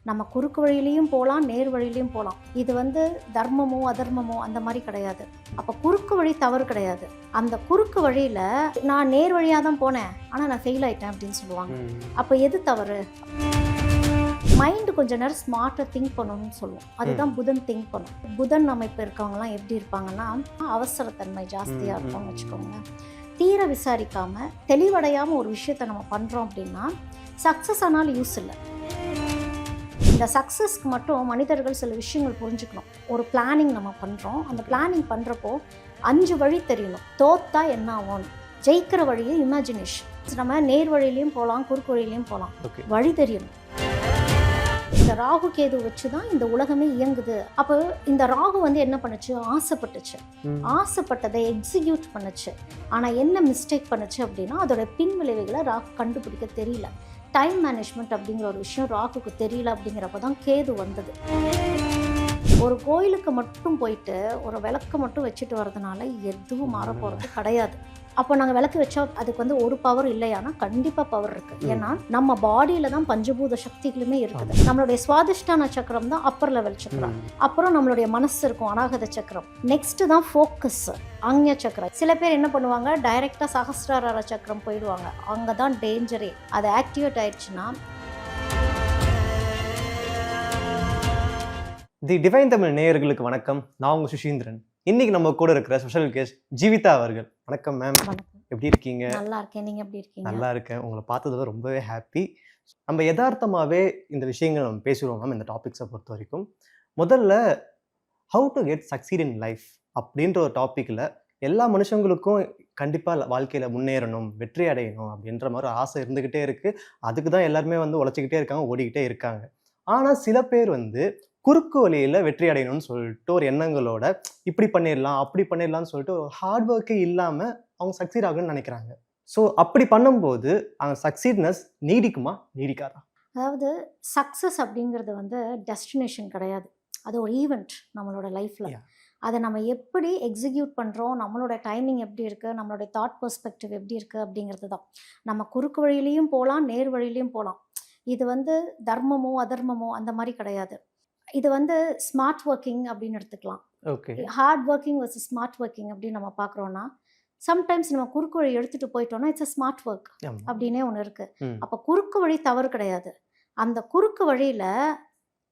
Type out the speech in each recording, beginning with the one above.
நம்ம குறுக்கு வழியிலையும் போகலாம், நேர் வழியிலையும் போகலாம். இது வந்து தர்மமோ அதர்மமோ அந்த மாதிரி கிடையாது. அப்போ குறுக்கு வழி தவறு கிடையாது. அந்த குறுக்கு வழியில் நான் நேர் வழியாக தான் போனேன், ஆனால் நான் ஃபெயில் ஆயிட்டேன் அப்படின்னு சொல்லுவாங்க. அப்போ எது தவறு? மைண்டு கொஞ்ச நேரம் ஸ்மார்ட்டாக திங்க் பண்ணணும்னு சொல்லுவோம். அதுதான் புதன் திங்க் பண்ணும். புதன் அமைப்பு இருக்கவங்கலாம் எப்படி இருப்பாங்கன்னா, அவசரத்தன்மை ஜாஸ்தியாக இருக்கும்னு வச்சுக்கோங்க. தீர விசாரிக்காமல் தெளிவடையாமல் ஒரு விஷயத்தை நம்ம பண்ணுறோம் அப்படின்னா சக்ஸஸ் ஆனாலும் யூஸ் இல்லை. இந்த சக்ஸஸ்க்கு மட்டும் மனிதர்கள் சில விஷயங்கள் புரிஞ்சுக்கணும். ஒரு பிளானிங் நம்ம பண்ணுறோம். அந்த பிளானிங் பண்ணுறப்போ 5 வழி தெரியணும். தோத்தா என்ன ஆகும், ஜெயிக்கிற வழியை இமேஜினேஷன். நம்ம நேர் வழியிலையும் போகலாம், குறுக்கு வழியிலையும் போகலாம். வழி தெரியணும். இந்த ராகு கேது வச்சு தான் இந்த உலகமே இயங்குது. அப்போ இந்த ராகு வந்து என்ன பண்ணுச்சு, ஆசைப்பட்டுச்சு. ஆசைப்பட்டதை எக்ஸிக்யூட் பண்ணுச்சு. ஆனால் என்ன மிஸ்டேக் பண்ணுச்சு அப்படின்னா, அதோட பின் விளைவுகளை ராகு கண்டுபிடிக்க தெரியல. டைம் மேனேஜ்மெண்ட் அப்படிங்கிற ஒரு விஷயம் ராகுக்கு தெரியல. அப்படிங்கிறப்ப தான் கேது வந்தது. ஒரு கோயிலுக்கு மட்டும் போயிட்டு ஒரு விளக்கு மட்டும் வச்சுட்டு வர்றதுனால எதுவும் மாற போகிறது கிடையாது. அப்போ நாங்கள் விளக்கு வச்சா அதுக்கு வந்து ஒரு பவர் இல்லையானா கண்டிப்பாக பவர் இருக்குது. ஏன்னா நம்ம பாடியில் தான் பஞ்சபூத சக்திகளுமே இருக்குது. நம்மளுடைய சுவாதிஷ்டான சக்கரம் தான் அப்பர் லெவல் சக்கரம். அப்புறம் நம்மளுடைய மனசு இருக்கும், அநாகத சக்கரம். நெக்ஸ்ட் தான் ஃபோக்கஸ், ஆக்ஞா சக்கரம். சில பேர் என்ன பண்ணுவாங்க, டைரெக்டாக சகஸ்ரார சக்கரம் போயிடுவாங்க. அங்கே தான் டேஞ்சரே. அது ஆக்டிவேட் ஆயிடுச்சுன்னா. தி டிவைன் தமிழ் நேயர்களுக்கு வணக்கம். நான் உங்க சுஷீந்திரன். இன்னைக்கு நம்ம கூட இருக்கிற ஸ்பெஷல் கெஸ்ட் ஜீவிதா அவர்கள். வணக்கம் மேம், எப்படி இருக்கீங்க? நல்லா இருக்கேன், நீங்க எப்படி இருக்கீங்க? நல்லா இருக்கேன். உங்களை பார்த்ததுல ரொம்பவே ஹாப்பி. நம்ம யதார்த்தமாகவே இந்த விஷயங்கள் நம்ம பேசுகிறோம் மேம். இந்த டாபிக்ஸை பொறுத்த வரைக்கும் முதல்ல how to get succeed in life அப்படின்ற ஒரு டாப்பிக்கில் எல்லா மனுஷங்களுக்கும் கண்டிப்பாக வாழ்க்கையில் முன்னேறணும், வெற்றி அடையணும் அப்படின்ற மாதிரி ஆசை இருந்துக்கிட்டே இருக்குது. அதுக்கு தான் எல்லாருமே வந்து உழைச்சிக்கிட்டே இருக்காங்க, ஓடிக்கிட்டே இருக்காங்க. ஆனால் சில பேர் வந்து குறுக்கு வழியில் வெற்றி அடையணும்னு சொல்லிட்டு ஒரு எண்ணங்களோட இப்படி பண்ணிடலாம் அப்படி பண்ணிடலாம்னு சொல்லிட்டு ஒரு ஹார்ட் ஒர்க்கே இல்லாமல் அவங்க சக்சீட் ஆகணும்னு நினைக்கிறாங்க. ஸோ அப்படி பண்ணும்போது அவங்க சக்சீட்னஸ் நீடிக்குமா, நீடிக்காதா? அதாவது சக்ஸஸ் அப்படிங்கிறது வந்து டெஸ்டினேஷன் கிடையாது. அது ஒரு ஈவெண்ட் நம்மளோட லைஃப்பில். அதை நம்ம எப்படி எக்ஸிக்யூட் பண்ணுறோம், நம்மளோட டைமிங் எப்படி இருக்குது, நம்மளுடைய தாட் பெர்ஸ்பெக்டிவ் எப்படி இருக்குது அப்படிங்கிறது தான். நம்ம குறுக்கு வழியிலையும் போகலாம், நேர் வழியிலையும் போகலாம். இது வந்து தர்மமோ அதர்மமோ அந்த மாதிரி கிடையாது. இது வந்து ஸ்மார்ட் ஒர்க்கிங் அப்படின்னு எடுத்துக்கலாம். Okay, hard working versus smart working அப்படின்னு நம்ம பார்க்குறோன்னா, சம்டைம்ஸ் நம்ம குறுக்கு வழி எடுத்துகிட்டு போயிட்டோம்னா இட்ஸ் அ ஸ்மார்ட் ஒர்க் அப்படின்னே ஒன்று இருக்குது. அப்போ குறுக்கு வழி தவறு கிடையாது. அந்த குறுக்கு வழியில்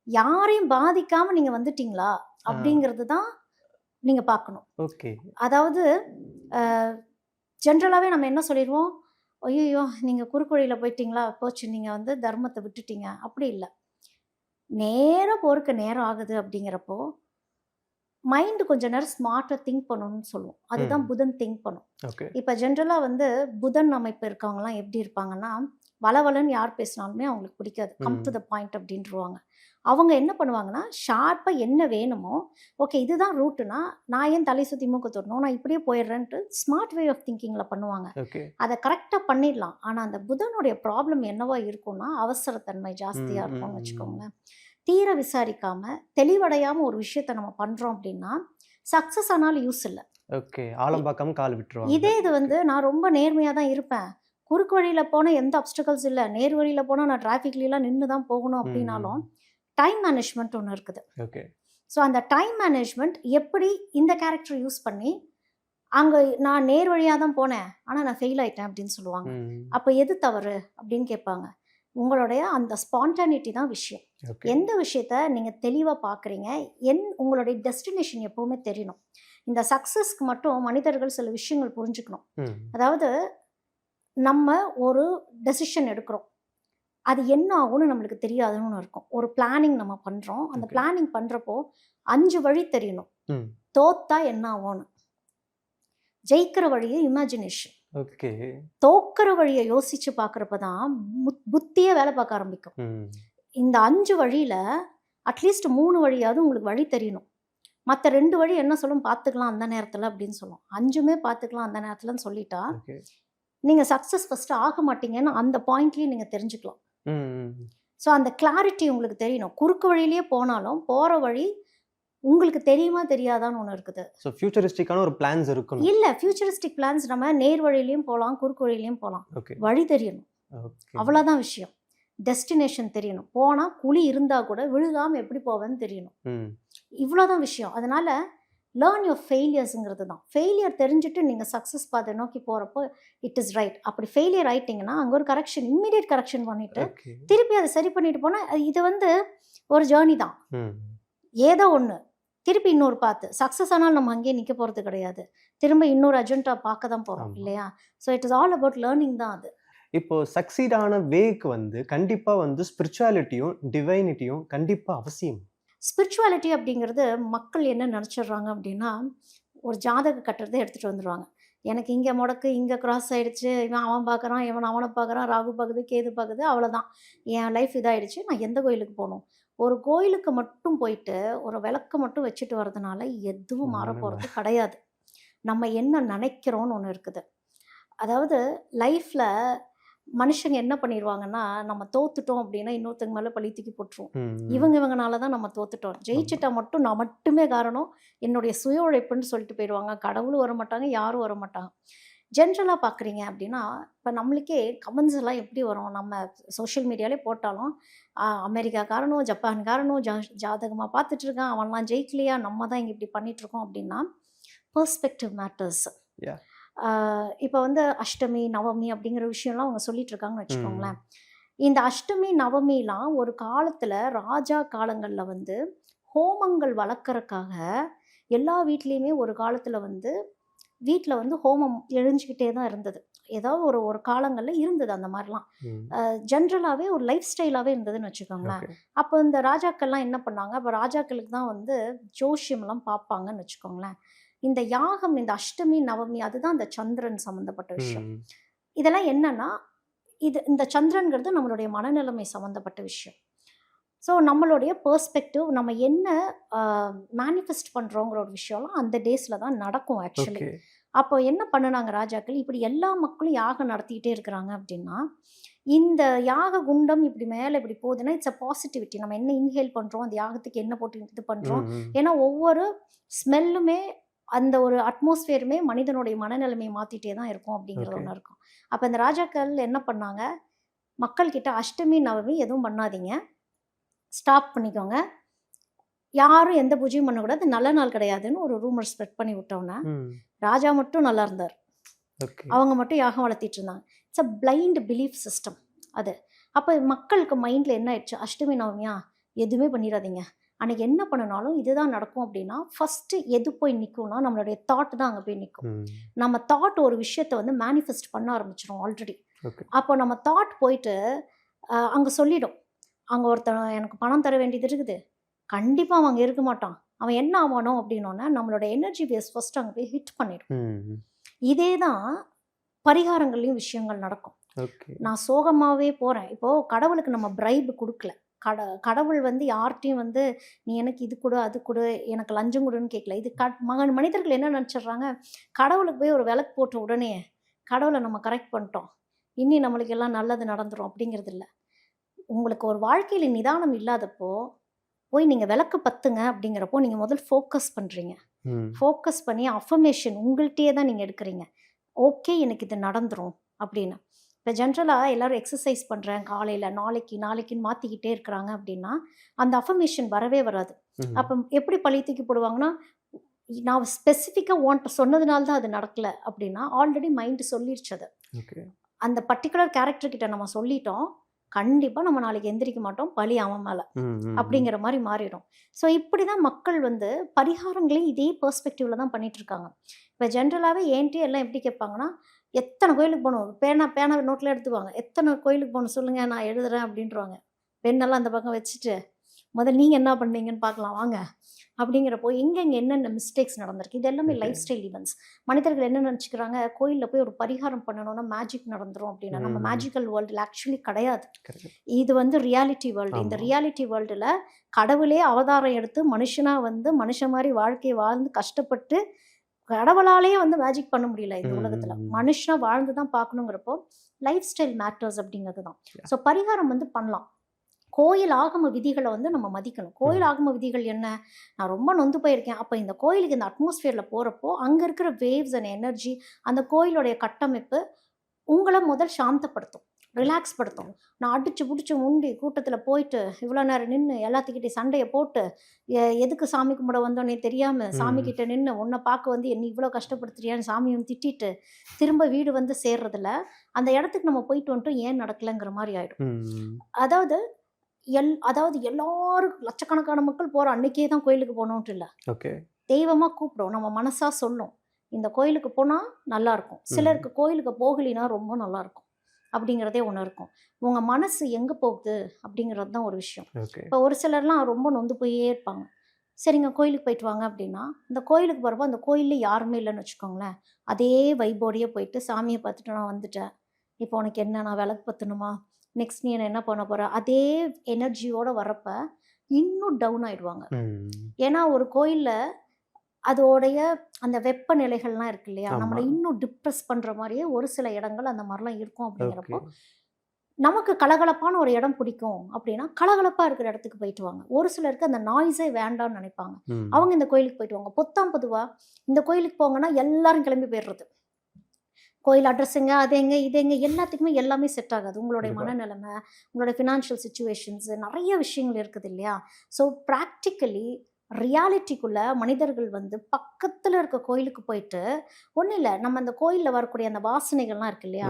யாரையும் பாதிக்காமல் நீங்கள் வந்துட்டீங்களா அப்படிங்கிறது தான் நீங்கள் பார்க்கணும். ஓகே, அதாவது ஜென்ரலாகவே நம்ம என்ன சொல்லிடுவோம், ஐயோ நீங்கள் குறுக்கு வழியில் போயிட்டீங்களா, போச்சு நீங்கள் வந்து தர்மத்தை விட்டுட்டீங்க. அப்படி இல்லை. நேராக போகிறக்கு நேரம் ஆகுது அப்படிங்கிறப்போ மைண்டு கொஞ்சம் நேரம் ஸ்மார்ட்டாக திங்க் பண்ணணும்னு சொல்லுவோம். அதுதான் புதன் திங்க் பண்ணும். இப்போ ஜென்ரலாக வந்து புதன் அமைப்பு இருக்கவங்கலாம் எப்படி இருப்பாங்கன்னா, வளவலன்னு யார் பேசினாலுமே அவங்களுக்கு பிடிக்காது. கம் டு த பாயிண்ட் அப்படின்ட்டுருவாங்க. அவங்க என்ன பண்ணுவாங்கன்னா, ஷார்ப்பாக என்ன வேணுமோ, ஓகே இதுதான் ரூட்டுனா நான் ஏன் தலை சுற்றி மூக்க தொடணும், நான் இப்படியே போயிடுறேன்ட்டு ஸ்மார்ட் வே ஆஃப் திங்கிங்கில் பண்ணுவாங்க. அதை கரெக்டாக பண்ணிடலாம். ஆனால் அந்த புதனுடைய ப்ராப்ளம் என்னவா இருக்கும்னா, அவசரத்தன்மை ஜாஸ்தியாக இருக்கும்னு வச்சுக்கோங்களேன். தீர விசாரிக்காமல் தெளிவடையாமல் ஒரு விஷயத்தை நம்ம பண்ணுறோம் அப்படின்னா சக்ஸஸ் ஆனாலும் யூஸ் இல்லை. ஓகே, ஆழம் பார்க்காம கால் விட்டுருவாங்க. இதே இது வந்து நான் ரொம்ப நேர்மையாக தான் இருப்பேன், குறுக்கு வழியில் போனால் எந்த அப்டக்கல்ஸ் இல்லை, நேர் வழியில் போனால் நான் டிராஃபிக்லாம் நின்று தான் போகணும் அப்படின்னாலும் டைம் மேனேஜ்மெண்ட் ஒன்று இருக்குது. ஓகே, ஸோ அந்த டைம் மேனேஜ்மெண்ட் எப்படி இந்த கேரக்டர் யூஸ் பண்ணி, அங்கே நான் நேர் வழியாக தான் போனேன் ஆனால் நான் ஃபெயில் ஆயிட்டேன் அப்படின்னு சொல்லுவாங்க. அப்போ எது தவறு அப்படின்னு கேட்பாங்க. உங்களுடைய அந்த ஸ்பான்டானிட்டி தான் விஷயம். எந்த விஷயத்த நீங்கள் தெளிவாக பார்க்குறீங்க, உங்களுடைய டெஸ்டினேஷன் எப்போவுமே தெரியணும். இந்த சக்ஸஸ்க்கு மட்டும் மனிதர்கள் சில விஷயங்கள் புரிஞ்சுக்கணும். அதாவது நம்ம ஒரு டெசிஷன் எடுக்கிறோம், அது என்ன ஆகும்னு நம்மளுக்கு தெரியாதுன்னு இருக்கும். ஒரு பிளானிங் நம்ம பண்ணுறோம். அந்த பிளானிங் பண்ணுறப்போ 5 வழி தெரியணும். தோத்தா என்ன ஆகும்னு, ஜெயிக்கிற வழியை இமேஜினேஷன். ஓகே, தோக்கிற வழியை யோசிச்சு பார்க்குறப்ப தான் புத்தியே வேலை பார்க்க ஆரம்பிக்கும். இந்த 5 வழியில் அட்லீஸ்ட் 3 வழியாவது உங்களுக்கு வழி தெரியணும். மற்ற 2 வழி என்ன சொல்லும், பார்த்துக்கலாம் அந்த நேரத்தில் அப்படின்னு சொல்லும். 5மே பார்த்துக்கலாம் அந்த நேரத்தில்னு சொல்லிட்டா நீங்கள் சக்ஸஸ் ஃபஸ்ட்டு ஆக மாட்டீங்கன்னு அந்த பாயிண்ட்லேயும் நீங்கள் தெரிஞ்சுக்கலாம். ஸோ அந்த கிளாரிட்டி உங்களுக்கு தெரியணும். குறுக்கு வழியிலேயே போனாலும் போகிற வழி உங்களுக்கு தெரியுமா தெரியாதான்னு ஒன்று இருக்குது. ஸோ ஃபியூச்சரிஸ்டிக்கான ஒரு பிளான்ஸ் இருக்கணும். இல்லை, ஃபியூச்சரிஸ்டிக் பிளான்ஸ் நம்ம நேர் வழியிலையும் போகலாம், குறுக்கு வழியிலையும் போகலாம். வழி தெரியணும், அவ்வளோதான் விஷயம். டெஸ்டினேஷன் தெரியணும். போனால் குழி இருந்தால் கூட விழுகாமல் எப்படி போவேன்னு தெரியணும். இவ்வளோதான் விஷயம். அதனால் லேர்ன் யுவர் ஃபெயிலியர்ஸுங்கிறது தான். ஃபெயிலியர் தெரிஞ்சுட்டு நீங்கள் சக்ஸஸ் பாதை நோக்கி போகிறப்போ இட் இஸ் ரைட். அப்படி ஃபெயிலியர் ஆகிட்டிங்கன்னா அங்கே ஒரு கரெக்ஷன், இம்மிடியேட் கரெக்ஷன் பண்ணிவிட்டு திருப்பி அதை சரி பண்ணிட்டு போனால் இது வந்து ஒரு ஜேர்னி தான். ஏதோ ஒன்று திருப்பி இன்னொரு பார்த்து சக்ஸஸ் ஆனால் நம்ம அங்கேயே நிற்க போகிறது கிடையாது. திரும்ப இன்னொரு அஜெண்டா பார்க்க தான் போகிறோம் இல்லையா? So it is all about learning தான் அது. இப்போ சக்சீட் ஆன வேக்கு வந்து கண்டிப்பாக வந்து ஸ்பிரிச்சுவாலிட்டியும் டிவைனிட்டியும் கண்டிப்பாக அவசியம். ஸ்பிரிச்சுவாலிட்டி அப்படிங்கிறது மக்கள் என்ன நினச்சிடுறாங்க அப்படின்னா, ஒரு ஜாதக கட்டுறதை எடுத்துகிட்டு வந்துடுவாங்க. எனக்கு இங்கே முடக்கு, இங்கே கிராஸ் ஆகிடுச்சு, இவன் அவன் பார்க்குறான், இவன் அவனை பார்க்குறான், ராகு பார்க்குது, கேது பார்க்குது, அவ்வளோதான் என் லைஃப் இதாகிடுச்சு, நான் எந்த கோயிலுக்கு போகணும்? ஒரு கோயிலுக்கு மட்டும் போயிட்டு ஒரு விளக்கு மட்டும் வச்சுட்டு வரதுனால எதுவும் மாற போகிறது கிடையாது. நம்ம என்ன நினைக்கிறோன்னு ஒன்று இருக்குது. அதாவது லைஃப்பில் மனுஷங்க என்ன பண்ணிடுவாங்கன்னா, நம்ம தோத்துட்டோம் அப்படின்னா இன்னொருத்தங்க மேலே பழி தூக்கி போட்டுருவோம். இவங்கனால தான் நம்ம தோத்துட்டோம், ஜெயிச்சிட்டா மட்டும் நான் மட்டுமே காரணம், என்னுடைய சுய உழைப்புன்னு சொல்லிட்டு போயிடுவாங்க. கடவுளும் வர மாட்டாங்க, யாரும் வர மாட்டாங்க. ஜென்ரலாக பார்க்குறீங்க அப்படின்னா, இப்போ நம்மளுக்கே கமெண்ட்ஸ் எல்லாம் எப்படி வரும்? நம்ம சோஷியல் மீடியாலே போட்டாலும் அமெரிக்காக்காரனும் ஜப்பான்காரனும் ஜாதகமாக பார்த்துட்ருக்கான், அவன்லாம் ஜெயிக்கலையா, நம்ம தான் இங்கே இப்படி பண்ணிகிட்ருக்கோம் அப்படின்னா பெர்ஸ்பெக்டிவ் மேட்டர்ஸ். இப்போ வந்து அஷ்டமி நவமி அப்படிங்கிற விஷயம்லாம் அவங்க சொல்லிட்டு இருக்காங்கன்னு வச்சுக்கோங்களேன். இந்த அஷ்டமி நவமிலாம் ஒரு காலத்தில் ராஜா காலங்களில் வந்து ஹோமங்கள் வளர்க்குறக்காக எல்லா வீட்லேயுமே ஒரு காலத்தில் வந்து வீட்டில் வந்து ஹோமம் எழுஞ்சிக்கிட்டே தான் இருந்தது. ஏதாவது ஒரு காலங்களில் இருந்தது அந்த மாதிரிலாம். ஜென்ரலாகவே ஒரு லைஃப் ஸ்டைலாகவே இருந்ததுன்னு வச்சுக்கோங்களேன். அப்போ இந்த ராஜாக்கள்லாம் என்ன பண்ணாங்க, அப்போ ராஜாக்களுக்கு தான் வந்து ஜோஷியம்லாம் பார்ப்பாங்கன்னு வச்சுக்கோங்களேன். இந்த யாகம், இந்த அஷ்டமி நவமி, அதுதான் இந்த சந்திரன் சம்மந்தப்பட்ட விஷயம். இதெல்லாம் என்னன்னா, இந்த சந்திரன்கிறது நம்மளுடைய மனநிலைமை சம்மந்தப்பட்ட விஷயம். ஸோ நம்மளுடைய பெர்ஸ்பெக்டிவ், நம்ம என்ன மேனிஃபெஸ்ட் பண்ணுறோங்கிற ஒரு விஷயம்லாம் அந்த டேஸில் தான் நடக்கும் ஆக்சுவலி. அப்போ என்ன பண்ணினாங்க ராஜாக்கள், இப்படி எல்லா மக்களும் யாகம் நடத்திக்கிட்டே இருக்கிறாங்க அப்படின்னா, இந்த யாக குண்டம் இப்படி மேலே இப்படி போகுதுன்னா இட்ஸ் அ பாசிட்டிவிட்டி. நம்ம என்ன இன்ஹேல் பண்ணுறோம், அந்த யாகத்துக்கு என்ன போட்டு இது பண்ணுறோம், ஏன்னா ஒவ்வொரு ஸ்மெல்லுமே அந்த ஒரு அட்மாஸ்பியருமே மனிதனுடைய மனநிலைமையை மாற்றிட்டே தான் இருக்கும் அப்படிங்கிறது ஒன்று இருக்கும். அப்போ இந்த ராஜாக்கள் என்ன பண்ணாங்க, மக்கள்கிட்ட அஷ்டமி நவமி எதுவும் பண்ணாதீங்க, ஸ்டாப் பண்ணிக்கோங்க, யாரும் எந்த பூஜையும் பண்ணக்கூடாது, நல்ல நாள் கிடையாதுன்னு ஒரு ரூமர் ஸ்ப்ரெட் பண்ணி விட்டோன்னா ராஜா மட்டும் நல்லா இருந்தார், அவங்க மட்டும் யாகம் வளர்த்திட்டு இருந்தாங்க. It's a blind belief system அது. அப்போ மக்களுக்கு மைண்டில் என்ன ஆயிடுச்சு, அஷ்டமி நவமியா எதுவுமே பண்ணிடாதீங்க, அன்றைக்கி என்ன பண்ணினாலும் இதுதான் நடக்கும் அப்படின்னா ஃபஸ்ட்டு எது போய் நிற்கும்னா நம்மளுடைய தாட் தான் அங்கே போய் நிற்கும். நம்ம தாட் ஒரு விஷயத்தை வந்து மேனிஃபெஸ்ட் பண்ண ஆரம்பிச்சிடும் ஆல்ரெடி. அப்போ நம்ம தாட் போயிட்டு அங்கே சொல்லிடும், அங்கே ஒருத்தன் எனக்கு பணம் தர வேண்டியது இருக்குது, கண்டிப்பாக அவன் அங்கே இருக்க மாட்டான், அவன் என்ன ஆகணும் அப்படின்னோன்னா நம்மளோட எனர்ஜி பேஸ் ஃபஸ்ட்டு அங்கே போய் ஹிட் பண்ணிடும். இதே தான் பரிகாரங்கள்லையும் விஷயங்கள் நடக்கும். நான் சோகமாகவே போகிறேன், இப்போது கடவுளுக்கு நம்ம பிரைப் கொடுக்கல, கடவுள் வந்து யார்கிட்டையும் வந்து நீ எனக்கு இது கொடு அது கொடு எனக்கு லஞ்சம் கொடுன்னு கேட்கல. இது மனிதர்கள் என்ன நினச்சிட்றாங்க, கடவுளுக்கு போய் ஒரு விளக்கு போட்ட உடனே கடவுளை நம்ம கரெக்ட் பண்ணிட்டோம், இனி நம்மளுக்கு எல்லாம் நல்லது நடந்துடும் அப்படிங்கிறது இல்லை. உங்களுக்கு ஒரு வாழ்க்கையில் நிதானம் இல்லாதப்போ போய் நீங்கள் விளக்கு பத்துங்க அப்படிங்கிறப்போ நீங்கள் முதல் ஃபோக்கஸ் பண்ணுறீங்க. ஃபோக்கஸ் பண்ணி அஃபர்மேஷன் உங்கள்கிட்டயே தான் நீங்கள் எடுக்கிறீங்க, ஓகே எனக்கு இது நடந்துடும் அப்படின்னு. இப்போ ஜென்ரலாக எல்லோரும் எக்ஸசைஸ் பண்ணுறேன் காலையில், நாளைக்குன்னு மாற்றிக்கிட்டே இருக்கிறாங்க அப்படின்னா அந்த அஃபர்மேஷன் வரவே வராது. அப்போ எப்படி பழி தூக்கி போடுவாங்கன்னா, நான் ஸ்பெசிஃபிக்காக சொன்னதுனால தான் அது நடக்கலை அப்படின்னா ஆல்ரெடி மைண்டு சொல்லிடுச்சு. அது அந்த பர்டிகுலர் கேரக்டர்கிட்ட நம்ம சொல்லிட்டோம், கண்டிப்பாக நம்ம நாளைக்கு எந்திரிக்க மாட்டோம், பழி அவன் மேலே அப்படிங்கிற மாதிரி மாறிடும். ஸோ இப்படி தான் மக்கள் வந்து பரிகாரங்களையும் இதே பெர்ஸ்பெக்டிவில் தான் பண்ணிகிட்ருக்காங்க. இப்போ ஜென்ரலாகவே ஏன்ட்டே எல்லாம் எப்படி கேட்பாங்கன்னா, எத்தனை கோயிலுக்கு போகணும், பேனா நோட்டில் எடுத்துவாங்க, எத்தனை கோயிலுக்கு போகணும் சொல்லுங்கள் நான் எழுதுறேன் அப்படின்றவாங்க. பெண்ணெல்லாம் அந்த பக்கம் வச்சுட்டு முதல்ல நீங்கள் என்ன பண்ணீங்கன்னு பார்க்கலாம் வாங்க அப்படிங்கிறப்போ எங்கே என்னென்ன மிஸ்டேக்ஸ் நடந்திருக்கு, இது எல்லாமே லைஃப் ஸ்டைல் ஈவெண்ட்ஸ். மனிதர்கள் என்ன நினச்சிக்கிறாங்க, கோயிலில் போய் ஒரு பரிகாரம் பண்ணணும்னா மேஜிக் நடந்துடும் அப்படின்னா நம்ம மேஜிக்கல் வேர்ல்டில் ஆக்சுவலி கிடையாது. இது வந்து ரியாலிட்டி வேர்ல்டு. இந்த ரியாலிட்டி வேர்ல்டில் கடவுளே அவதாரம் எடுத்து மனுஷனாக வந்து மனுஷன் மாதிரி வாழ்க்கையை வாழ்ந்து கஷ்டப்பட்டு கடவுளாலேயே வந்து மேஜிக் பண்ண முடியல இந்த உலகத்தில், மனுஷனாக வாழ்ந்து தான் பார்க்கணுங்கிறப்போ லைஃப் ஸ்டைல் மேட்டர்ஸ் அப்படிங்கிறது தான். ஸோ பரிகாரம் வந்து பண்ணலாம். கோயில் ஆகம விதிகளை வந்து நம்ம மதிக்கணும். கோயில் ஆகம விதிகள் என்ன, நான் ரொம்ப நொந்து போயிருக்கேன், அப்போ இந்த கோயிலுக்கு இந்த அட்மாஸ்பியரில் போகிறப்போ அங்கே இருக்கிற வேவ்ஸ் அண்ட் எனர்ஜி, அந்த கோயிலுடைய கட்டமைப்பு உங்களை முதல் சாந்தப்படுத்தும். ரிலாக்ஸ் படுத்தும். நான் அடிச்சு பிடிச்சி முண்டி கூட்டத்தில் போயிட்டு இவ்வளோ நேரம் நின்று எல்லாத்துக்கிட்டே சண்டையை போட்டு எதுக்கு சாமி கும்பிட வந்தோன்னே தெரியாமல் சாமிக்கிட்ட நின்று உன்னை பார்க்க வந்து என்னை இவ்வளோ கஷ்டப்படுத்துறியான்னு சாமியும் திட்டிட்டு திரும்ப வீடு வந்து சேர்றதில்ல அந்த இடத்துக்கு நம்ம போயிட்டு வந்துட்டு ஏன் நடக்கலைங்கிற மாதிரி ஆகிடும். அதாவது எல்லாரும் லட்சக்கணக்கான மக்கள் போகிற அன்னைக்கே தான் கோயிலுக்கு போகணுன்ட்டு இல்லை. ஓகே, தெய்வமாக கூப்பிடும், நம்ம மனசாக சொல்லும் இந்த கோயிலுக்கு போனால் நல்லாயிருக்கும். சிலருக்கு கோயிலுக்கு போகலினா ரொம்ப நல்லாயிருக்கும் அப்படிங்கிறதே ஒன்று இருக்கும். உங்கள் மனசு எங்கே போகுது அப்படிங்கிறது தான் ஒரு விஷயம். இப்போ ஒரு சிலர்லாம் ரொம்ப நொந்து போயே இருப்பாங்க. சரிங்க கோயிலுக்கு போயிட்டு வாங்க அப்படின்னா, இந்த கோயிலுக்கு போகிறப்போ அந்த கோயிலில் யாருமே இல்லைன்னு வச்சுக்கோங்களேன், அதே வைபோடையே போயிட்டு சாமியை பார்த்துட்டு நான் வந்துட்டேன், இப்போ உனக்கு என்ன நான் விளக்கு பற்றணுமா, நெக்ஸ்ட் நீ என்ன பண்ண போகிற, அதே எனர்ஜியோடு வரப்ப இன்னும் டவுன் ஆகிடுவாங்க. ஏன்னா ஒரு கோயிலில் அதோடைய அந்த வெப்பநிலைகள்லாம் இருக்கு இல்லையா, நம்மளை இன்னும் டிப்ரெஸ் பண்ணுற மாதிரியே ஒரு சில இடங்கள் அந்த மாதிரிலாம் இருக்கும். அப்படிங்கிறப்போ நமக்கு கலகலப்பான ஒரு இடம் பிடிக்கும் அப்படின்னா கலகலப்பாக இருக்கிற இடத்துக்கு போயிட்டு வாங்க. ஒரு சிலருக்கு அந்த நாய்ஸே வேண்டாம்னு நினைப்பாங்க, அவங்க இந்த கோயிலுக்கு போயிட்டு வாங்க. பொதுவாக இந்த கோயிலுக்கு போங்கன்னா எல்லாரும் கிளம்பி போயிடுறது. கோயில் அட்ரஸுங்க, அது எங்க இது எங்க, எல்லாத்துக்குமே எல்லாமே செட் ஆகாது. உங்களுடைய மனநிலைமை, உங்களுடைய ஃபினான்ஷியல் சுச்சுவேஷன்ஸு, நிறைய விஷயங்கள் இருக்குது இல்லையா. ஸோ ப்ராக்டிக்கலி ரியாலிட்டிக்குள்ளே மனிதர்கள் வந்து பக்கத்தில் இருக்க கோயிலுக்கு போயிட்டு ஒன்றும் இல்லை, நம்ம அந்த கோயிலில் வரக்கூடிய அந்த வாசனைகள்லாம் இருக்கு இல்லையா,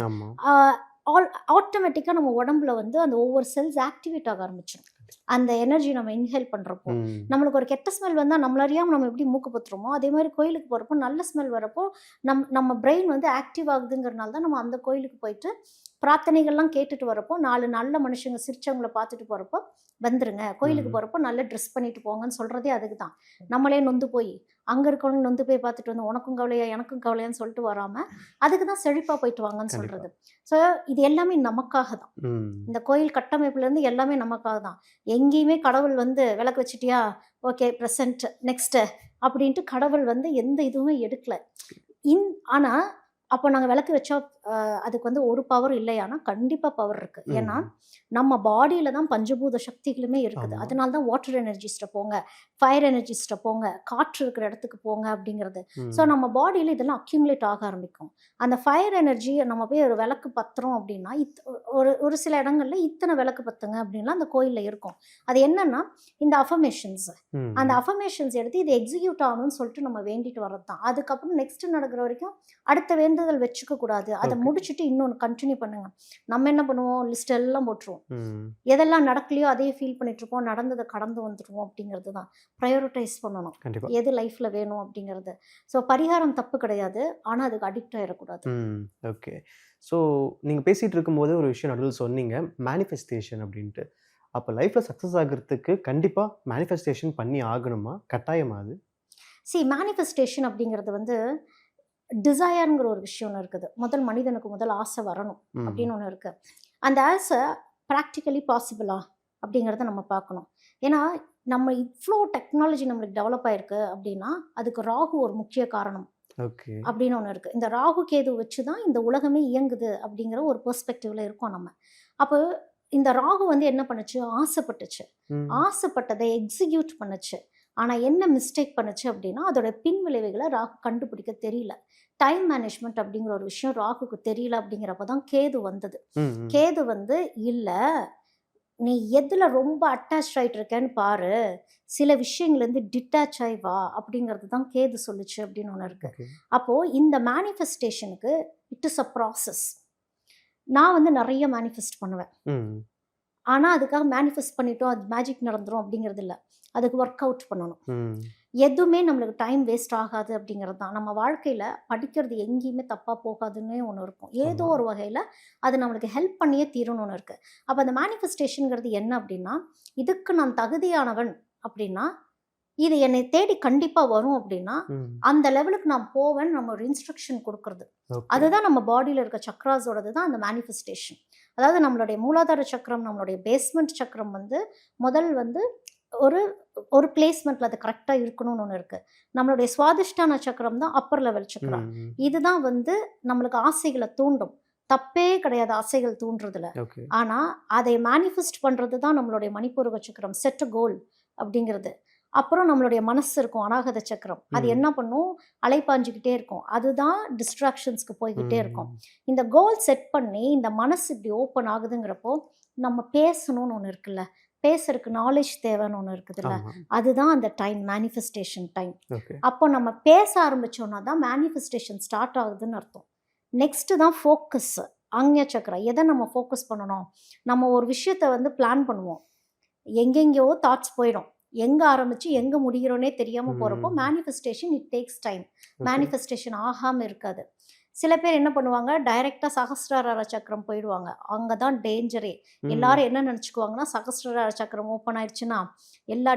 ஆட்டோமேட்டிக்காக நம்ம உடம்புல வந்து அந்த ஒவ்வொரு செல்ஸ் ஆக்டிவேட் ஆக ஆரம்பிச்சிடும். அந்த எனர்ஜி நம்ம இன்ஹேல் பண்ணுறப்போ நம்மளுக்கு ஒரு கெட்ட ஸ்மெல் வந்தால் நம்மளறியாமல் நம்ம எப்படி மூக்கு பத்துறோமோ அதே மாதிரி கோயிலுக்கு போகிறப்போ நல்ல ஸ்மெல் வரப்போ நம்ம பிரெயின் வந்து ஆக்டிவ் ஆகுதுங்கிறனால தான் நம்ம அந்த கோயிலுக்கு போயிட்டு பிரார்த்தனைகள்லாம் கேட்டுட்டு வரப்போ 4 நல்ல மனுஷங்க சிரிச்சவங்களை பார்த்துட்டு போகிறப்போ வந்துருங்க, கோயிலுக்கு போகிறப்போ நல்லா ட்ரெஸ் பண்ணிட்டு போங்கன்னு சொல்கிறதே அதுக்கு தான். நம்மளே நொந்து போய் அங்கே இருக்கவங்க நொந்து போய் பார்த்துட்டு வந்து உனக்கும் கவலையா எனக்கும் கவலையான்னு சொல்லிட்டு வராமல் அதுக்கு தான் செழிப்பாக போயிட்டு வாங்கன்னு சொல்கிறது. ஸோ இது எல்லாமே நமக்காக தான். இந்த கோயில் கட்டமைப்புலேருந்து எல்லாமே நமக்காக தான். எங்கேயுமே கடவுள் வந்து விளக்கு வச்சுட்டியா ஓகே ப்ரெசன்ட் நெக்ஸ்ட்டு அப்படின்ட்டு கடவுள் வந்து எந்த இதுவுமே எடுக்கலை. ஆனால் அப்போ நாங்கள் விளக்கு வச்சா அதுக்கு வந்து ஒரு பவர் இல்லையானா கண்டிப்பாக பவர் இருக்குது. ஏன்னா நம்ம பாடியில் தான் பஞ்சபூத சக்திகளுமே இருக்குது. அதனால தான் வாட்டர் எனர்ஜிஸ்ட்டை போங்க, ஃபயர் எனர்ஜிஸ்ட்டை போங்க, காற்று இருக்கிற இடத்துக்கு போங்க அப்படிங்கிறது. ஸோ நம்ம பாடியில் இதெல்லாம் அக்யூமுலேட் ஆக ஆரம்பிக்கும். அந்த ஃபயர் எனர்ஜி நம்ம போய் ஒரு விளக்கு பத்துறோம் அப்படின்னா ஒரு சில இடங்களில் இத்தனை விளக்கு பத்துங்க அப்படின்லாம் அந்த கோயிலில் இருக்கும். அது என்னன்னா இந்த அஃபர்மேஷன்ஸ், அந்த அஃபர்மேஷன்ஸ் எடுத்து இது எக்ஸிக்யூட் ஆகணும்னு சொல்லிட்டு நம்ம வேண்டிட்டு வர்றது தான். அதுக்கப்புறம் நெக்ஸ்ட் நடக்கிற வரைக்கும் அடுத்த வேண்டுதல் வச்சுக்க கூடாது, அதை முடிச்சுட்டு இன்னொன்று கண்டினியூ பண்ணுங்க. நம்ம என்ன பண்ணுவோம், லிஸ்ட் எல்லாம் போட்டுருவோம், எதெல்லாம் நடக்கலையோ அதையே ஃபீல் பண்ணிட்டு இருப்போம், நடந்ததை கடந்து வந்துடுவோம். அப்படிங்கிறது தான் ப்ரையோரிட்டைஸ் பண்ணணும், எது லைஃப்ல வேணும் அப்படிங்கிறது. ஸோ பரிகாரம் தப்பு கிடையாது, ஆனால் அதுக்கு அடிக்ட் ஆகிடக்கூடாது. ஓகே, ஸோ நீங்கள் பேசிகிட்டு இருக்கும்போது ஒரு விஷயம் நடுவில் சொன்னீங்க, மேனிஃபெஸ்டேஷன் அப்படின்ட்டு. அப்போ லைஃப்பில் சக்ஸஸ் ஆகிறதுக்கு கண்டிப்பாக மேனிஃபெஸ்டேஷன் பண்ணி ஆகணுமா, கட்டாயமா? அது மேனிஃபெஸ்டேஷன் அப்படிங்கிறது வந்து டிசையருங்கிற ஒரு விஷயம் ஒன்று இருக்குது. மனிதனுக்கு முதல் ஆசை வரணும் அப்படின்னு ஒன்று இருக்குது. அந்த ஆசை ப்ராக்டிக்கலி பாசிபிளா அப்படிங்கிறத நம்ம பார்க்கணும். ஏன்னா நம்ம இவ்வளோ டெக்னாலஜி நம்மளுக்கு டெவலப் ஆயிருக்கு அப்படின்னா அதுக்கு ராகு ஒரு முக்கிய காரணம் அப்படின்னு ஒன்று இருக்குது. இந்த ராகு கேது வச்சு தான் இந்த உலகமே இயங்குது அப்படிங்கிற ஒரு பெர்ஸ்பெக்டிவ்ல இருக்கோம் நம்ம. அப்போ இந்த ராகு வந்து என்ன பண்ணுச்சு, ஆசைப்பட்டதை எக்ஸிக்யூட் பண்ணுச்சு. ஆனால் என்ன மிஸ்டேக் பண்ணுச்சு அப்படின்னா அதோட பின் விளைவுகளை ராகு கண்டுபிடிக்க தெரியல. டைம் மேனேஜ்மெண்ட் அப்படிங்கிற ஒரு விஷயம் ராகுக்கு தெரியல. அப்படிங்கிறப்ப தான் கேது வந்தது. கேது வந்து இல்லை, நீ எதில் ரொம்ப அட்டாச் ஆகிட்டு இருக்கேன்னு பாரு, சில விஷயங்கள்லேருந்து டிட்டாச் ஆகி வா அப்படிங்கிறது தான் கேது சொல்லுச்சு அப்படின்னு ஒன்று இருக்குது. அப்போது இந்த மேனிஃபெஸ்டேஷனுக்கு இட் இஸ் அ ப்ராசஸ். நான் வந்து நிறைய மேனிஃபெஸ்ட் பண்ணுவேன், ஆனால் அதுக்காக மேனிஃபெஸ்ட் பண்ணிட்டோம் அது மேஜிக் நடந்துடும் அப்படிங்கிறது இல்லை. அதுக்கு ஒர்க் அவுட் பண்ணணும். எதுவுமே நம்மளுக்கு டைம் வேஸ்ட் ஆகாது அப்படிங்கிறது தான். நம்ம வாழ்க்கையில் படிக்கிறது எங்கேயுமே தப்பாக போகாதுன்னே ஒன்று இருக்கும். ஏதோ ஒரு வகையில் அது நம்மளுக்கு ஹெல்ப் பண்ணியே தீரும்னு ஒன்று இருக்குது. அப்போ அந்த மேனிஃபெஸ்டேஷனுங்கிறது என்ன அப்படின்னா, இதுக்கு நான் தகுதியானவன் அப்படின்னா இது என்னை தேடி கண்டிப்பாக வரும் அப்படின்னா அந்த லெவலுக்கு நான் போவேன் நம்ம ஒரு இன்ஸ்ட்ரக்ஷன் கொடுக்கறது. அதுதான் நம்ம பாடியில் இருக்க சக்ராஸோடது தான் அந்த மேனிஃபெஸ்டேஷன். அதாவது நம்மளுடைய மூலாதார சக்கரம், நம்மளுடைய பேஸ்மெண்ட் சக்கரம் வந்து முதல் வந்து ஒரு பிளேஸ்மெண்ட்ல அது கரெக்டாக இருக்கணும்னு ஒன்று இருக்குது. நம்மளுடைய சுவாதிஷ்டான சக்கரம் தான் அப்பர் லெவல் சக்கரம். இதுதான் வந்து நம்மளுக்கு ஆசைகளை தூண்டும். தப்பே கிடையாது ஆசைகள் தூண்டுறதுல. ஆனால் அதை மேனிஃபெஸ்ட் பண்ணுறது தான் நம்மளுடைய மணிப்பூரக சக்கரம், செட் கோல் அப்படிங்கிறது. அப்புறம் நம்மளுடைய மனசு இருக்கும் அநாகத சக்கரம். அது என்ன பண்ணும், அலைப்பாஞ்சுக்கிட்டே இருக்கும். அதுதான் டிஸ்ட்ராக்ஷன்ஸ்க்கு போய்கிட்டே இருக்கும். இந்த கோல் செட் பண்ணி இந்த மனசு இப்படி ஓப்பன் ஆகுதுங்கிறப்போ நம்ம பேசணும்னு ஒன்று இருக்குல்ல, பேசுறதுக்கு நாலேஜ் தேவைன்னு ஒன்று இருக்குதுல்ல, அதுதான் அந்த டைம், மேனிஃபெஸ்டேஷன் டைம். அப்போ நம்ம பேச ஆரம்பிச்சோம்னா தான் மேனிஃபெஸ்டேஷன் ஸ்டார்ட் ஆகுதுன்னு அர்த்தம். நெக்ஸ்ட் தான் ஃபோக்கஸ், ஆக்ஞா சக்கரம். எதை நம்ம ஃபோக்கஸ் பண்ணணும், நம்ம ஒரு விஷயத்த வந்து பிளான் பண்ணுவோம், எங்கெங்கேயோ தாட்ஸ் போயிடும், எங்கே ஆரம்பித்து எங்கே முடிகிறோன்னே தெரியாமல் போகிறப்போ manifestation it takes time. Manifestation ஆகாமல் இருக்காது. சில பேர் என்ன பண்ணுவாங்க, டைரெக்டாக சகஸ்ரார சக்கரம் போயிடுவாங்க. அங்கே தான் டேஞ்சரே. எல்லாரும் என்ன நினச்சிக்குவாங்கன்னா, சகஸ்ரார சக்கரம் ஓப்பன் ஆயிடுச்சுன்னா எல்லா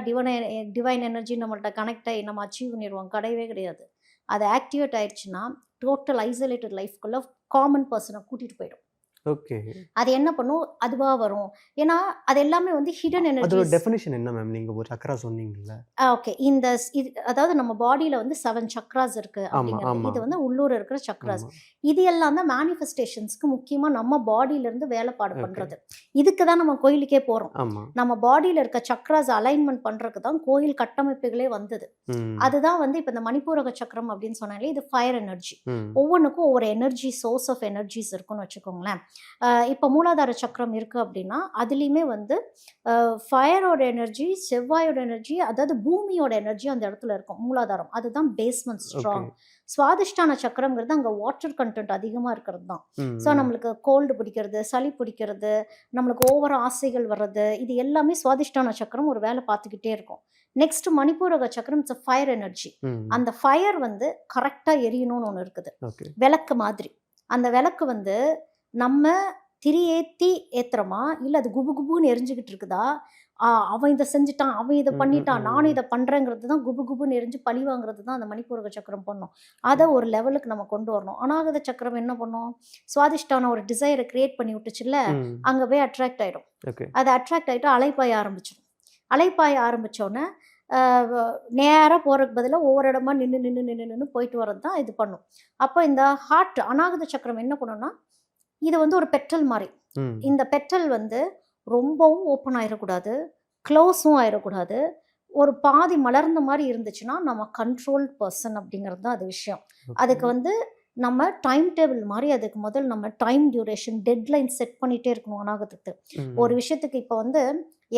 டிவைன் எனர்ஜி நம்மள்ட்ட கனெக்ட் ஆகி நம்ம அச்சீவ் பண்ணிடுவோம். கிடையவே கிடையாது. அது ஆக்டிவேட் ஆயிடுச்சுன்னா டோட்டல் ஐசோலேட்டட் லைஃப்குள்ளே காமன் பர்சனை கூட்டிகிட்டு போயிடும். ஓகே. அது என்ன பண்ணும், அதுவாக வரும். ஏன்னா அது எல்லாமே வந்து ஹிடன் எனர்ஜி. அதோட டெஃபினிஷன் என்ன மேம்? நீங்க ஒரு சக்கரா சொன்னீங்கல்ல. ஓகே. அதாவது நம்ம பாடியில வந்து 7 சக்ராஸ் இருக்கு அப்படிங்கிறது. இது வந்து உள்ளூர் இருக்கிற சக்ராஸ். இது எல்லாம் தான் மேனிஃபெஸ்டேஷன்ஸ்க்கு முக்கியமா நம்ம பாடியில இருந்து வேலைப்பாடு பண்றது. இதுக்கு தான் நம்ம கோயிலுக்கே போறோம். நம்ம பாடியில இருக்க சக்ராஸ் அலைன்மெண்ட் பண்றதுக்கு தான் கோயில் கட்டமைப்புகளே வந்தது. அதுதான் வந்து இப்ப இந்த மணிப்பூரக சக்கரம் அப்படின்னு சொன்னாலே இது ஃபயர் எனர்ஜி. ஒவ்வொன்றுக்கும் ஒவ்வொரு எனர்ஜி, சோர்ஸ் ஆஃப் எனர்ஜிஸ் இருக்குன்னு வச்சுக்கோங்களேன். இப்போ மூலாதார சக்கரம் இருக்கு அப்படின்னா அதுலேயுமே வந்து ஃபயரோட எனர்ஜி, செவ்வாயோட எனர்ஜி, அதாவது பூமியோட எனர்ஜி அந்த இடத்துல இருக்கும். மூலாதாரம் அதுதான் பேஸ்மெண்ட் ஸ்ட்ராங். சுவாதிஷ்டான சக்கரங்கிறது அங்கே வாட்டர் கண்டென்ட் அதிகமாக இருக்கிறது தான். ஸோ நம்மளுக்கு கோல்டு பிடிக்கிறது, சளி பிடிக்கிறது, நம்மளுக்கு ஓவர ஆசைகள் வர்றது, இது எல்லாமே சுவாதிஷ்டான சக்கரம் ஒரு வேலை பார்த்துக்கிட்டே இருக்கும். நெக்ஸ்ட் மணிப்பூரக சக்கரம் இட்ஸ் ஃபயர் எனர்ஜி. அந்த ஃபயர் வந்து கரெக்டாக எரியணும்னு ஒன்று இருக்குது, விளக்கு மாதிரி. அந்த விளக்கு வந்து நம்ம திரியேத்தி ஏத்துறோமா, இல்லை அது குபு குபுன்னு எரிஞ்சுக்கிட்டு இருக்குதா, அவன் இதை செஞ்சுட்டான், அவன் இதை பண்ணிட்டான், நானும் இதை பண்ணுறேங்கிறது தான் குபு குபுன்னு எரிஞ்சு பழி வாங்குறது தான் அந்த மணிப்பூரக சக்கரம் பண்ணும். அதை ஒரு லெவலுக்கு நம்ம கொண்டு வரணும். அநாகத சக்கரம் என்ன பண்ணும், சுவாதிஷ்டான ஒரு டிசைரை கிரியேட் பண்ணி விட்டுச்சுல்ல, அங்கே போய் அட்ராக்ட் ஆகிடும். அது அட்ராக்ட் ஆகிட்டு அலைப்பாய ஆரம்பிச்சிடும். அலைப்பாய ஆரம்பித்தோடனே நேராக போகிறதுக்கு பதிலாக ஒவ்வொரு இடமா நின்று நின்று நின்று நின்று போயிட்டு வர்றது தான் இது பண்ணும். அப்போ இந்த ஹார்ட் அநாகத சக்கரம் என்ன பண்ணுன்னா, இது வந்து ஒரு பெட்ரல் மாதிரி. இந்த பெட்ரல் வந்து ரொம்பவும் ஓப்பன் ஆயிடக்கூடாது, க்ளோஸும் ஆயிடக்கூடாது. ஒரு பாதி மலர்ந்த மாதிரி இருந்துச்சுன்னா நம்ம கண்ட்ரோல் பர்சன் அப்படிங்கிறது தான் அது விஷயம். அதுக்கு வந்து நம்ம டைம் டேபிள் மாதிரி அதுக்கு முதல் நம்ம டைம் டியூரேஷன், டெட்லைன் செட் பண்ணிகிட்டே இருக்கணும். அநாகத்துக்கு ஒரு விஷயத்துக்கு இப்போ வந்து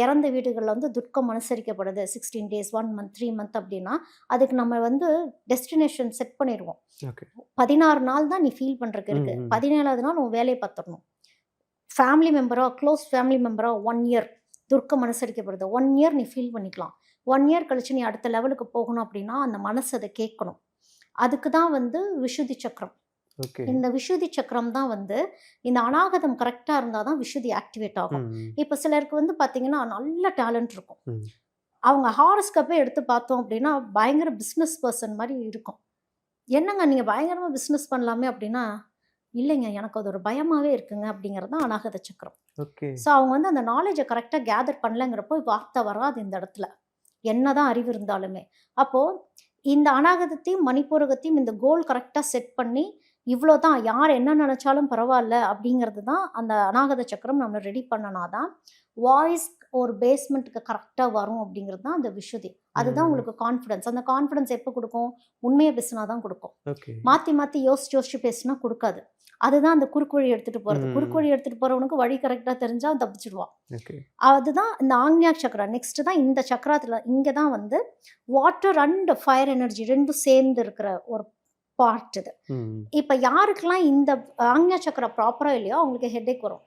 இறந்த வீடுகளில் வந்து துக்கம் அனுசரிக்கப்படுது 16 days, 1 month, 3 month அப்படின்னா அதுக்கு நம்ம வந்து டெஸ்டினேஷன் செட் பண்ணிடுவோம். 16 நாள் தான் நீ ஃபீல் பண்ணுறதுக்கு இருக்கு, 17ஆவது நாள் உன் வேலையை பார்த்துடணும். ஃபேமிலி மெம்பரா, க்ளோஸ் ஃபேமிலி மெம்பரா 1 year துர்க்கம் அனுசரிக்கப்படுது, 1 year நீ ஃபீல் பண்ணிக்கலாம். 1 year கழிச்சு நீ அடுத்த லெவலுக்கு போகணும் அப்படின்னா அந்த மனசு அதை கேட்கணும். அதுக்கு தான் வந்து விஷுதி சக்கரம். இந்த விஷுதி சக்கரம் தான் வந்து இந்த அநாகதம் கரெக்டாக இருந்தால் தான் விஷுதி ஆக்டிவேட் ஆகும். இப்போ சிலருக்கு வந்து பார்த்தீங்கன்னா நல்ல டேலண்ட் இருக்கும், அவங்க ஹாரஸ்கோப்பே எடுத்து பார்த்தோம் அப்படின்னா பயங்கர பிஸ்னஸ் பர்சன் மாதிரி இருக்கும். என்னங்க நீங்கள் பயங்கரமாக பிஸ்னஸ் பண்ணலாமே அப்படின்னா, இல்லைங்க எனக்கு அது ஒரு பயமாகவே இருக்குங்க அப்படிங்கிறது தான் அநாகத சக்கரம். ஸோ அவங்க வந்து அந்த நாலேஜை கரெக்டாக கேதர் பண்ணலங்கிறப்போ வார்த்தை வராது இந்த இடத்துல, என்னதான் அறிவு இருந்தாலுமே. அப்போது இந்த அநாகதத்தையும் மணிப்பூரகத்தையும் இந்த கோல் கரெக்டாக செட் பண்ணி இவ்வளோ தான், யார் என்ன நினச்சாலும் பரவாயில்ல அப்படிங்கிறது தான் அந்த அநாகத சக்கரம் நம்ம ரெடி பண்ணனா தான் வாய்ஸ் ஒரு பேஸ்மெண்ட்டுக்கு கரெக்டாக வரும் அப்படிங்கிறது தான் அந்த விஷுதி. அதுதான் உங்களுக்கு கான்ஃபிடன்ஸ். அந்த கான்ஃபிடன்ஸ் எப்போ கொடுக்கும், உண்மையை பேசினா தான் கொடுக்கும். மாற்றி மாற்றி யோசிச்சு பேசினா கொடுக்காது. அதுதான் அந்த குறுக்குவழி எடுத்துகிட்டு போகிறது. குறுக்குவழி எடுத்துகிட்டு போகிறவனுக்கு வழி கரெக்டாக தெரிஞ்சால் தப்பிச்சிடுவான். அதுதான் இந்த ஆக்ஞா சக்கரா. நெக்ஸ்ட் தான் இந்த சக்கரத்தில் இங்கே தான் வந்து வாட்டர் அண்ட் ஃபயர் எனர்ஜி ரெண்டும் சேர்ந்து இருக்கிற ஒரு பார்ட் இது. இப்போ யாருக்கெல்லாம் இந்த ஆக்ஞா சக்கரா ப்ராப்பராக இல்லையோ அவங்களுக்கு ஹெட்டேக் வரும்,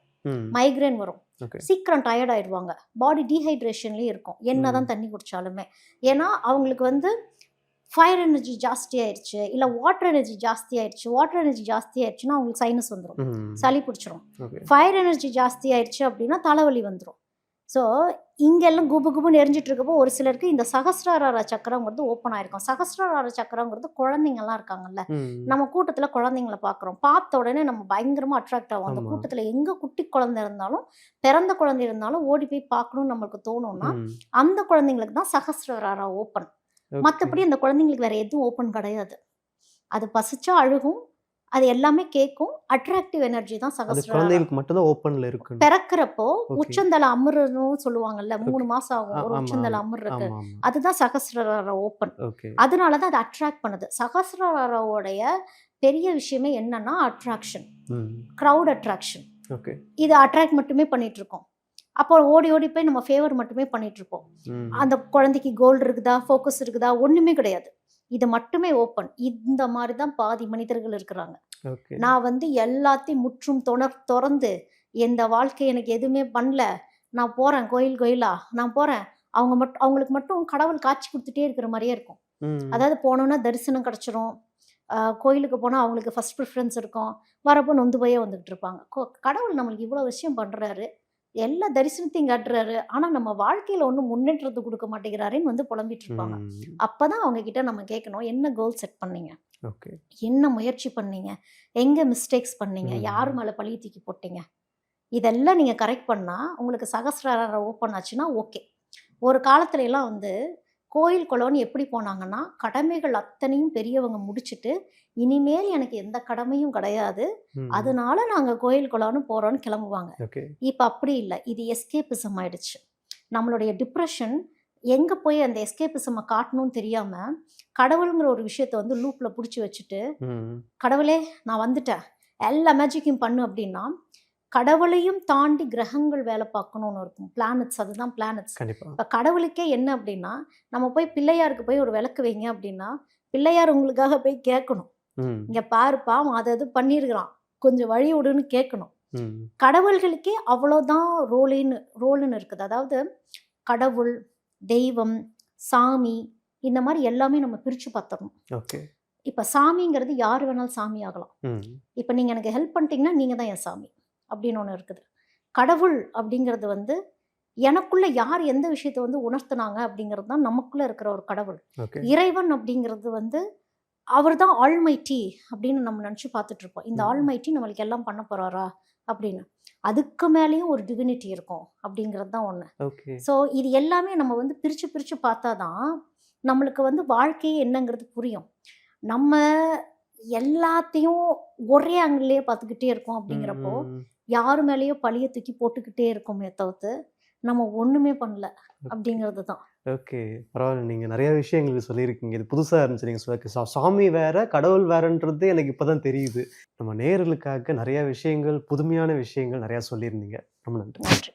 மைக்ரேன் வரும், சீக்கிரம் டயர்ட் ஆயிடுவாங்க, பாடி டீஹைட்ரேஷன்லேயே இருக்கும் என்னதான் தண்ணி குடித்தாலுமே. ஏன்னா அவங்களுக்கு வந்து ஃபயர் எனர்ஜி ஜாஸ்தி ஆயிடுச்சு, இல்லை வாட்டர் எனர்ஜி ஜாஸ்தி ஆயிடுச்சு. வாட்டர் எனர்ஜி ஜாஸ்தி ஆயிடுச்சுன்னா அவங்களுக்கு சைனஸ் வந்துடும், சளி பிடிச்சிரும். ஃபயர் எனர்ஜி ஜாஸ்தி ஆயிடுச்சு அப்படின்னா தலைவலி வந்துடும். ஸோ இங்கெல்லாம் குபு குபுன்னு எரிஞ்சிட்டு இருக்கப்போ ஒரு சிலருக்கு இந்த சகஸ்ரார சக்கரங்கிறது ஓப்பன் ஆயிருக்கும். சகஸ்ரார சக்கரங்கிறது குழந்தைங்கள்லாம் இருக்காங்கல்ல, நம்ம கூட்டத்தில் குழந்தைங்களை பார்க்குறோம், பார்த்த உடனே நம்ம பயங்கரமாக அட்ராக்ட் ஆகும். அந்த கூட்டத்தில் எங்கே குட்டி குழந்தை இருந்தாலும் பிறந்த குழந்தை இருந்தாலும் ஓடி போய் பார்க்கணும்னு நம்மளுக்கு தோணும்னா அந்த குழந்தைங்களுக்கு தான் சகஸ்ரார ஓப்பன். மற்றபடி அந்த குழந்தைங்களுக்கு வேற எதுவும் ஓப்பன் கிடையாது. அது பசிச்சா அழுகும், அது எல்லாமே கேட்கும். அட்ராக்டிவ் எனர்ஜி தான் அது சகஸ்ரநாரம். குழந்தைகளுக்கு மட்டும் தான் ஓப்பன்ல இருக்கு. பிறக்கிறப்போ ஓகே. உச்சந்தலை அமுறணும் சொல்லுவாங்கல்ல, 3 ஓகே. மாசம் ஆகும் ஒரு ஆமா. உச்சந்தலை அமுறதுக்கு. ஆமா, ஆமா. அதுதான் சகஸ்ரநாரம் ஓப்பன். ஓகே. அதனால தான் அது அட்ராக்ட் பண்ணுது. சகஸ்ரநாரோடைய பெரிய விஷயமே என்னன்னா அட்ராக்ஷன், ம். Crowd attraction. ஓகே. இது அட்ராக்ட் மட்டுமே பண்ணிட்டு இருக்கோம். அப்போ ஓடி ஓடி போய் நம்ம ஃபேவர் மட்டுமே பண்ணிட்டு இருப்போம். ம். அந்த குழந்தைக்கு கோல் இருக்குதா, ஃபோக்கஸ் இருக்குதா, ஒண்ணுமே கிடையாது. இது மட்டுமே ஓப்பன். இந்த மாதிரி தான் பாதி மனிதர்கள் இருக்கிறாங்க. ஓகே. நான் வந்து எல்லாத்தையும் முற்றும் திறந்து இந்த வாழ்க்கை எனக்கு எதுவுமே பண்ணல, நான் போறேன் கோயில் கோயிலா, நான் போறேன். அவங்களுக்கு மட்டும் கடவுள் காட்சி கொடுத்துட்டே இருக்கிற மாதிரியே இருக்கும். ம். அதாவது போனோன்னா தரிசனம் கிடைச்சிரும். கோயிலுக்கு போனால் அவங்களுக்கு ஃபர்ஸ்ட் ப்ரிஃபரன்ஸ் இருக்கும். வரப்போ நொந்து போயே வந்துகிட்டு இருப்பாங்க. கடவுள் நம்மளுக்கு இவ்வளோ விஷயம் பண்ணுறாரு, எல்லா தரிசனத்தையும் காட்டுறாரு, ஆனால் நம்ம வாழ்க்கையில் ஒன்றும் முன்னேற்றத்தை கொடுக்க மாட்டேங்கிறாருன்னு வந்து புலம்பிட்டு இருப்பாங்க. ம். அப்போ தான் அவங்க கிட்ட நம்ம கேட்கணும், என்ன கோல் செட் பண்ணீங்க, ஓகே. என்ன முயற்சி பண்ணீங்க, எங்கே மிஸ்டேக்ஸ் பண்ணீங்க, யார் மேலே பழிய தூக்கி போட்டீங்க, இதெல்லாம் நீங்கள் கரெக்ட் பண்ணால் உங்களுக்கு சகஸ்ரநாரம் ஓப்பன் ஆச்சுன்னா ஓகே. ஒரு காலத்துல எல்லாம் வந்து கோயில் குளம்னு எப்படி போனாங்கன்னா, கடமைகள் அத்தனையும் பெரியவங்க முடிச்சுட்டு இனிமேல் எனக்கு எந்த கடமையும் கிடையாது, ம். அதனால நாங்க கோயில் குளம்னு போறோம்னு கிளம்புவாங்க. ஓகே. இப்ப அப்படி இல்லை. இது எஸ்கேபிசம் ஆயிடுச்சு. நம்மளுடைய டிப்ரெஷன் எங்க போய் அந்த எஸ்கேபிசமை காட்டணும்னு தெரியாம கடவுளுங்கிற ஒரு விஷயத்த வந்து லூப்ல பிடிச்சி வச்சுட்டு, ம். கடவுளே நான் வந்துட்டேன், எல்லா மேஜிக்கும் பண்ணு அப்படின்னா, கடவுளையும் தாண்டி கிரகங்கள் வேலை பார்க்கணும்னு இருக்கும். பிளானட்ஸ், அதுதான் பிளானட்ஸ். கண்டிப்பா. இப்போ கடவுளுக்கே என்ன அப்படின்னா, நம்ம போய் பிள்ளையாருக்கு போய் ஒரு விளக்கு வைங்க அப்படின்னா, பிள்ளையார் உங்களுக்காக போய் கேட்கணும், ம். இங்கே பாருப்பா அவன் அதை இது பண்ணியிருக்கிறான், கொஞ்சம் வழி விடுன்னு கேட்கணும். ம். கடவுள்களுக்கே அவ்வளோதான் ரோலுன்னு இருக்குது. அதாவது கடவுள், தெய்வம், சாமி, இந்த மாதிரி எல்லாமே நம்ம பிரித்து பார்த்துடணும். ஓகே. இப்போ சாமிங்கிறது யார் வேணாலும் சாமி ஆகலாம். ம். இப்போ நீங்கள் எனக்கு ஹெல்ப் பண்ணிட்டீங்கன்னா நீங்கள் தான் என் சாமி அப்படின்னு ஒன்று இருக்குது. கடவுள் அப்படிங்கிறது வந்து எனக்குள்ள யார் எந்த விஷயத்தை வந்து உணர்த்தினாங்க அப்படிங்கிறது தான் நமக்குள்ள இருக்கிற ஒரு கடவுள். ஓகே. இறைவன் அப்படிங்கிறது வந்து அவர் தான் ஆல்மைட்டி அப்படின்னு நம்ம நினச்சி பார்த்துட்டு இருப்போம். இந்த ம். ஆல்மைட்டி நம்மளுக்கு எல்லாம் பண்ண போறாரா அப்படின்னு. அதுக்கு மேலேயும் ஒரு டிவினிட்டி இருக்கும் அப்படிங்கிறது தான் ஒன்று. ஓகே. ஸோ இது எல்லாமே நம்ம வந்து பிரித்து பிரித்து பார்த்தா தான் நம்மளுக்கு வந்து வாழ்க்கையே என்னங்கிறது புரியும். நம்ம எல்லாத்தையும் ஒரே ஆங்கிள்லேயே பார்த்துக்கிட்டே இருக்கோம் அப்படிங்கிறப்போ ம். யார் மேலேயோ பழிய தூக்கி போட்டுக்கிட்டே இருக்கோமே தவிர்த்து நம்ம ஒன்றுமே பண்ணல அப்படிங்கிறது தான். ஓகே. பரவாயில்ல. நீங்க நிறைய விஷயம் எங்களுக்கு சொல்லியிருக்கீங்க. இது புதுசா இருந்துச்சு நீங்க சொல்ல. சாமி வேற, கடவுள் வேறன்றது எனக்கு இப்பதான் தெரியுது. நம்ம நேயர்களுக்காக நிறைய விஷயங்கள், புதுமையான விஷயங்கள் நிறைய சொல்லியிருந்தீங்க. ரொம்ப நன்றி. நன்றி.